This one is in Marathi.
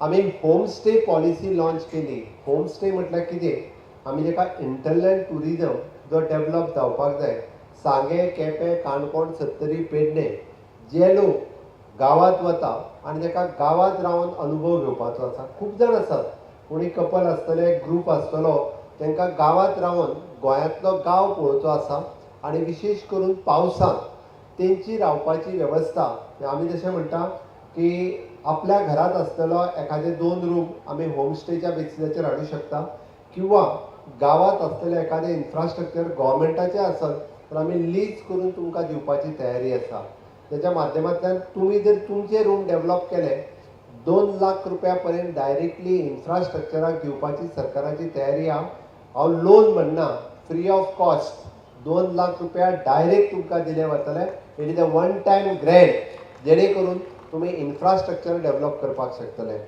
आम्ही होमस्टे पॉलिसी लॉन्च केली. होमस्टे म्हटल्यार कितें, आमी जेका इंटरलँड टुरिजम जो डेव्हलप जावपाक जाय, सांगे केपें काणकोण सत्तरी पेडणे जे लोक गांवांत वता आनी जेका गांवांत रावन अनुभव घेवपाचो आसा. खूब जाण आसात, कोणी कपल आसतले, ग्रूप आसतलो, तांकां गांवांत रावन गोंयांतलो गांव पळोवचो आसा आनी विशेश करून पावसांत तेंची रावपाची वेवस्था. आमी जशें म्हणटा की आपल्या घरांत आसतलो एखादे 2 रूम आमी होमस्टेच्या बेसिसाचेर हाडूं शकता, किंवा गांवांत आसतलें एखादें इन्फ्रास्ट्रक्चर गव्हर्मेंटाचें आसत तर आमी लीज करून तुमकां दिवपाची तयारी आसा. त्याच्या माध्यमांतल्यान तुमी जर तुमचे रूम डेव्हलप केले, 2 लाख रुपया पर्यंत डायरेक्टली इन्फ्रास्ट्रक्चराक दिवपाची सरकाराची तयारी आहा. हांव लोन म्हणना, फ्री ऑफ कॉस्ट 2 लाख रुपया डायरेक्ट तुमकां दिले वतले. It is a one time Grant, जेणे करून तुम्ही इन्फ्रास्ट्रक्चर डेव्हलप करपाक शकतले.